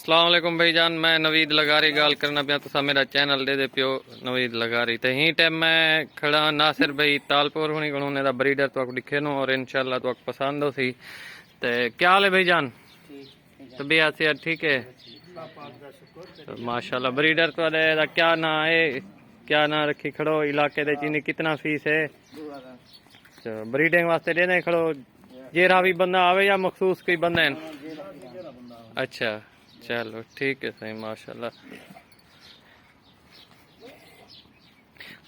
अस्सलाम वालेकुम भाईजान, मैं नवीद लगारी गाल करना पिया। तुसा मेरा चैनल दे दे पियो नवीद लगारी। तो ही टाइम मैं खड़ा नासिर भाई तालपुर हुनी गणोने दा ब्रीडर तो दिखे नो और इंशाल्लाह तो पसंद हो सी। ते क्या हाल है भाईजान? तबीयत सेहत ठीक है? तो माशाल्लाह ब्रीडर तो दा क्या ना है, क्या ना रखी खड़ो इलाके दे चीनी कितना फीस है? तो ब्रीडिंग वास्ते देने खड़ो जेरा भी बंदा आवे या मखसूस कोई बंदा है? अच्छा चलो ठीक है सही। माशाल्लाह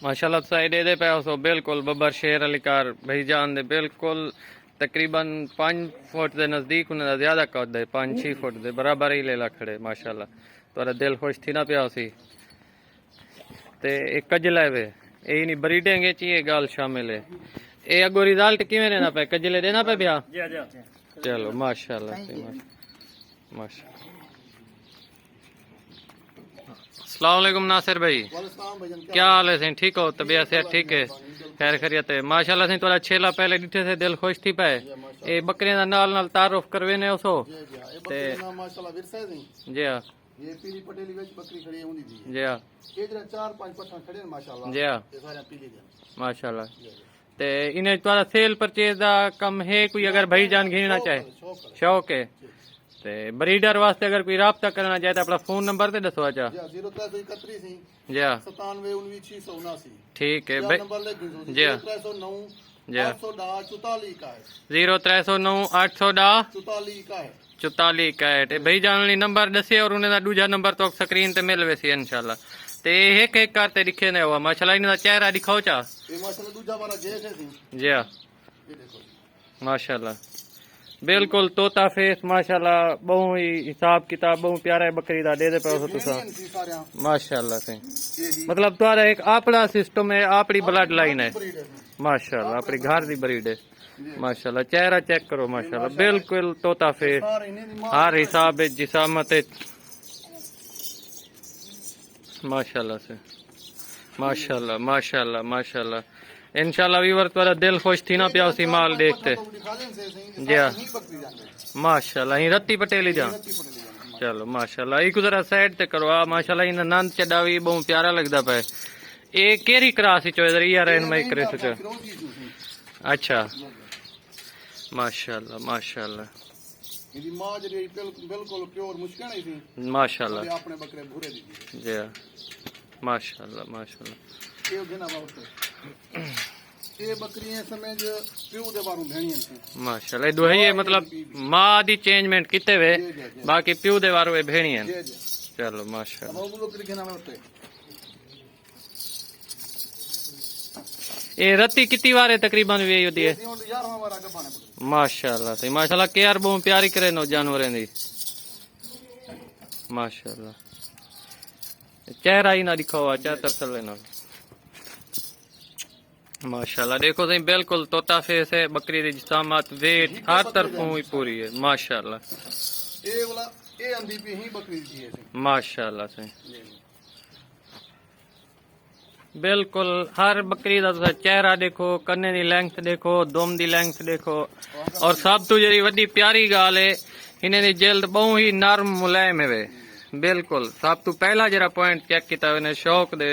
माशाल्लाह साइड दे पे हो बिल्कुल बब्बर शेर अली कार भाईजान दे बिल्कुल तकरीबन 5 फुट दे नजदीक उन्हें ज्यादा कद है, 5-6 फुट दे बराबर ही लेला खड़े। माशाल्लाह तोरा दिल खुश थी ना पिया सी। ते एक कजला वे ए नहीं ब्रीडिंग च ये गाल शामिल है। ए अगो रिजल्ट किवें देना पे? कजले देना पे भैया? चलो माशाल्लाह माशा। अस्सलाम वालेकुम नासिर भाई, क्या हाल है? ठीक हो? तबीयत सेहत ठीक है? खैर खैरियत है? माशाल्लाह से थोड़ा छेला पहले डिठे से दिल खुश थी पाए। ए बकरे दा नाल नाल तारुफ करवे ने उसो ते माशाल्लाह विरसा है जी हां ये पीली पटेली विच बकरी खड़ी हुंदी थी जी हां ये जरा 4-5 पट्ठा खड़े हैं माशाल्लाह जी हां ये सारे पीली दे माशाल्लाह। ते इन्हें थोड़ा सेल परचेज दा कम है कोई अगर भाईजान घिरना चाहे? शौक है। ते ब्रीडर वास्ते अगर कोई राब्ता करना चाहे तो अपना फोन नंबर ते दसो। अच्छा 0331 सी जी हां 9719 ठीक है भाई नंबर ले जी हां 0309 जी हां 844 का है 0309 844 का है 44 भाई जान नंबर दसे और उन्हें दूजा नंबर तो स्क्रीन ते मिल वैसी इंशाल्लाह। ते एक एक करते दिखे ने हुआ माशाल्लाह इनका चेहरा दिखाओ चा। ये माशाल्लाह दूजा वाला जैसे सी जी हां ये देखो माशाल्लाह बिल्कुल तोता फेस माशाल्लाह बहु ही हिसाब किताब बहु प्यारा है बकरी दा दे दे पे तुसा माशाल्लाह से मतलब तुम्हारा एक अपना सिस्टम है अपनी ब्लड लाइन है माशाल्लाह अपनी घर दी ब्रीड है माशाल्लाह। चेहरा चेक करो माशाल्लाह बिल्कुल तोता फेस हर हिसाब है जिसामत है माशाल्लाह से माशाल्लाह माशाल्लाह माशाल्लाह। इंशाल्लाह व्यूअर तुम्हारा दिल खुश थी ना पिया उसी माल देखते जी हाँ माशाल्लाह ही रत्ती पटेली जा। चलो माशाल्लाह एक जरा साइड ते करो आ माशाल्लाह इन नंद चढ़ा भी बहुत प्यारा लगता पे। ए केरी क्रास ही चो इधर यार इन में करे सके। अच्छा माशाल्लाह माशाल्लाह इदी मां जड़ी बिल्कुल प्योर मुश्किल है थी माशाल्लाह अपने बकरे भूरे दी जी हां माशाल्लाह माशाल्लाह। ये देना बात ये बकरियां समझ प्यू दे बारू भेणियां थी माशाल्लाह दो है ये मतलब मां दी चेंजमेंट किते वे बाकी प्यू दे बारू भेणियां। चलो माशाल्लाह अब बकरी के नाम होते ये रत्ती कितनी बार है तकरीबन वे होती है? 11वां बार आगे पाने पड़े माशाल्लाह से माशाल्लाह केयर बहुत प्यारी करे नो जानवरें दी माशाल्लाह। चेहरा ही ना दिखाओ चेहरा तरसल लेना माशाल्लाह। देखो सही बिल्कुल तोता फेस है बकरी दी जिसामत वेट हर तरफों ही पूरी है माशाल्लाह। ये वाला ये अंधी पे ही बकरी दी है माशाल्लाह से बिल्कुल हर बकरी का चेहरा देखो कन्ने दी लेंथ देखो दुम दी लेंथ देखो और सब तो जी वड्डी प्यारी गाल है इन्हें दी जल्द बहुत ही नरम मुलायम है बिल्कुल सब तो पहला जरा पॉइंट चेक किया इन्हें शौक दे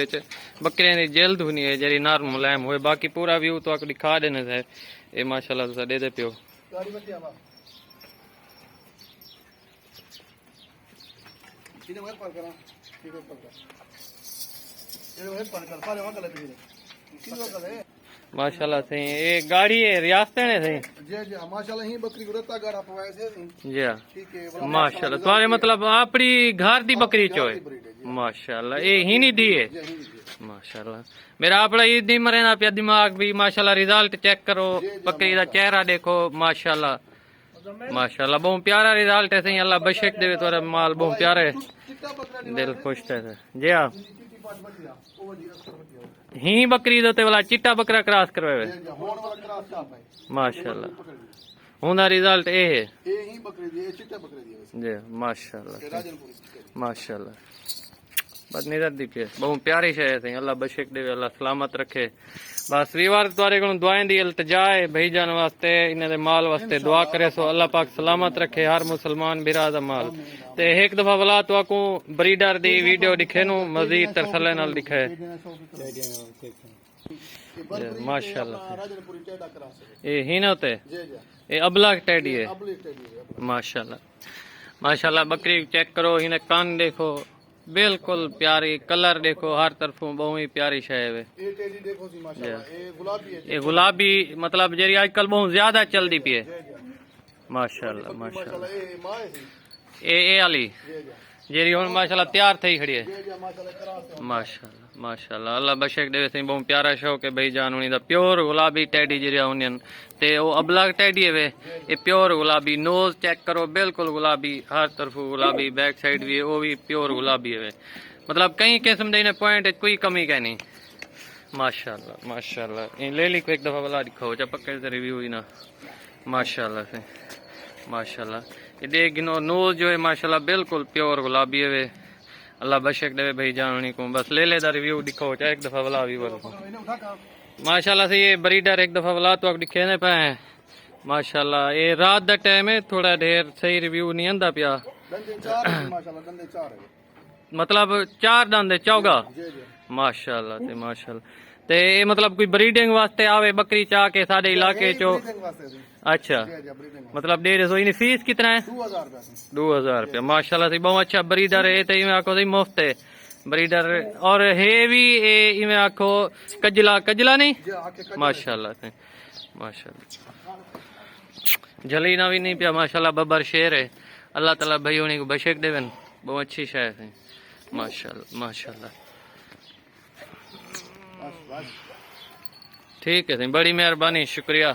बकरियां दी जल्द होनी है जरी नरम मुलायम हुए। बाकी पूरा व्यू तो आपको दिखा देने से ये माशाल्लाह तुसा दे दे पियो माशाल्लाह से ये गाड़ी है रियासत है सही जी जी माशाल्लाह ही बकरी गुरता गाड़ा पवाए से जी हां ठीक है माशाल्लाह तुम्हारे मतलब अपनी घर दी बकरी चो है माशाल्लाह ये ही नहीं दी है माशाल्लाह। मेरा अपना ये नहीं मरेना पिया दिमाग भी माशाल्लाह रिजल्ट चेक करो बकरी का चेहरा देखो माशाल्लाह माशाल्लाह बहुत प्यारा रिजल्ट है सही अल्लाह बशक दे तुम्हारा माल बहुत प्यारा है दिल खुश है जी हां ही बकरी दे वाला चिट्टा बकरा क्रॉस करवावे माशाल्लाह हुंदा रिजल्ट ए है ये ही बकरी दी चिट्टा बकरी दी जी माशाल्लाह माशाल्लाह बस निरत दी पे बहुत प्यारी शय है सही अल्लाह बशक दे अल्लाह सलामत रखे बस वीवार तुआरे को दुआएं दी इल्तिजा है भाईजान वास्ते इन्हें दे माल वास्ते दुआ करे सो अल्लाह पाक सलामत रखे हर मुसलमान बिरा दा माल ते एक दफा वाला तो को ब्रीडर दी वीडियो दिखे नु मजीद तरसले नाल दिखे माशाल्लाह राजनपुरी टेढ़ा करा से ये ही ना होते जी जी ये अबला टेडी है अबली टेढ़ी है माशाल्लाह माशाल्लाह बकरी चेक करो इन्हें कान देखो बिल्कुल प्यारी कलर देखो हर तरफों बहुत ही प्यारी शय है ये टेढ़ी देखो सी माशाल्लाह ये गुलाबी है ये गुलाबी मतलब जेरी आजकल बहुत ज्यादा चलती पी है जी जी माशाल्लाह माशाल्लाह माशाल्लाह ये मां है सी ए आली जी जी जेरी हुन माशाल्लाह तैयार थई खड़ी है जी जी माशाल्लाह करा से माशाल्लाह माशाल्लाह अल्लाह बशक दे सही बहुत प्यारा शौक है भाई जान उनी दा प्योर गुलाबी टेडी जेरी हुनन ते ओ अबला टेडी है ये प्योर गुलाबी नोज चेक करो बिल्कुल गुलाबी हर तरफ गुलाबी बैक साइड भी है वो भी प्योर गुलाबी है मतलब कई किस्म दे ने पॉइंट कोई कमी का नहीं माशाल्लाह माशाल्लाह इन ले ली को एक दफा वाला दिखाओ जब पक्के से रिव्यू ही ना माशाल्लाह से माशाल्लाह ये देख गिनो नोज जो है माशाल्लाह बिल्कुल प्योर गुलाबी है अल्लाह बशक दे भाई जान को बस ले दा रिव्यू दिखाओ चाहे एक दफा वाला भी बोलो इन्हें उठा कर माशाल्लाह से ये ब्रीडर एक दफा वाला तो दिखे ने पे माशाल्लाह ये रात दा टाइम है थोड़ा ढेर सही रिव्यू नहीं आंदा पिया दंदे चार है माशाल्लाह दंदे चार है मतलब 4 दंद चौगा जी जी माशाल्लाह ते माशाल्लाह ते ये मतलब कोई ब्रीडिंग वास्ते आवे बकरी चाह के साडे इलाके चो ब्रीडिंग वास्ते सी अच्छा जी जी ब्रीडिंग मतलब 150 इनी फीस कितना है 2000 रुपए से 2000 रुपया माशाल्लाह से बहुत अच्छा ब्रीडर है ते इमें आखो सही मुफ्त है ब्रीडर और है भी ये इमें आखो कजला कजला नहीं जी आके माशाल्लाह से माशाल्लाह जलीना भी नहीं पिया माशाल्लाह बबर शेर है अल्लाह ताला भाई उन्हीं को बशक देवन बहुत अच्छी शय है माशाल्लाह माशाल्लाह बस बस ठीक है बड़ी मेहरबानी शुक्रिया